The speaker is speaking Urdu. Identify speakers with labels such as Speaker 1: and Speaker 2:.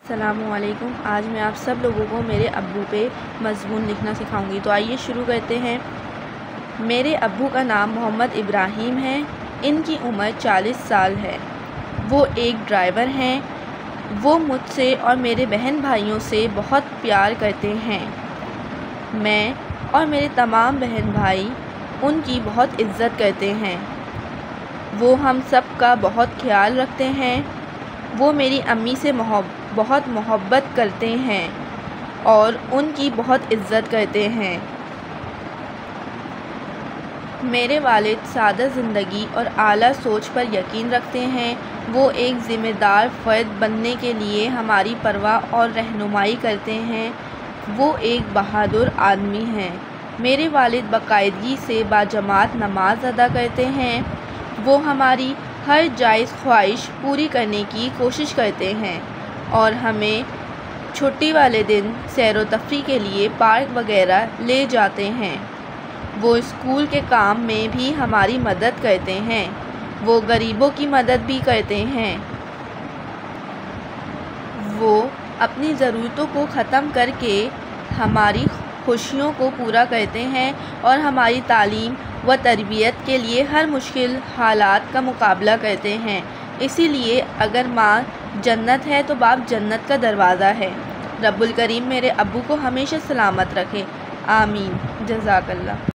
Speaker 1: السلام علیکم۔ آج میں آپ سب لوگوں کو میرے ابو پہ مضمون لکھنا سکھاؤں گی، تو آئیے شروع کرتے ہیں۔ میرے ابو کا نام محمد ابراہیم ہے۔ ان کی عمر 40 سال ہے۔ وہ ایک ڈرائیور ہیں۔ وہ مجھ سے اور میرے بہن بھائیوں سے بہت پیار کرتے ہیں۔ میں اور میرے تمام بہن بھائی ان کی بہت عزت کرتے ہیں۔ وہ ہم سب کا بہت خیال رکھتے ہیں۔ وہ میری امی سے بہت محبت کرتے ہیں اور ان کی بہت عزت کرتے ہیں۔ میرے والد سادہ زندگی اور اعلیٰ سوچ پر یقین رکھتے ہیں۔ وہ ایک ذمہ دار فرد بننے کے لیے ہماری پرواہ اور رہنمائی کرتے ہیں۔ وہ ایک بہادر آدمی ہیں۔ میرے والد باقاعدگی سے باجماعت نماز ادا کرتے ہیں۔ وہ ہماری ہر جائز خواہش پوری کرنے کی کوشش کرتے ہیں اور ہمیں چھٹی والے دن سیر و تفریح کے لیے پارک وغیرہ لے جاتے ہیں۔ وہ اسکول کے کام میں بھی ہماری مدد کرتے ہیں۔ وہ غریبوں کی مدد بھی کرتے ہیں۔ وہ اپنی ضرورتوں کو ختم کر کے ہماری خوشیوں کو پورا کرتے ہیں اور ہماری تعلیم و تربیت کے لیے ہر مشکل حالات کا مقابلہ کرتے ہیں۔ اسی لیے اگر ماں جنت ہے تو باپ جنت کا دروازہ ہے۔ رب الکریم میرے ابو کو ہمیشہ سلامت رکھے، آمین۔ جزاک اللہ۔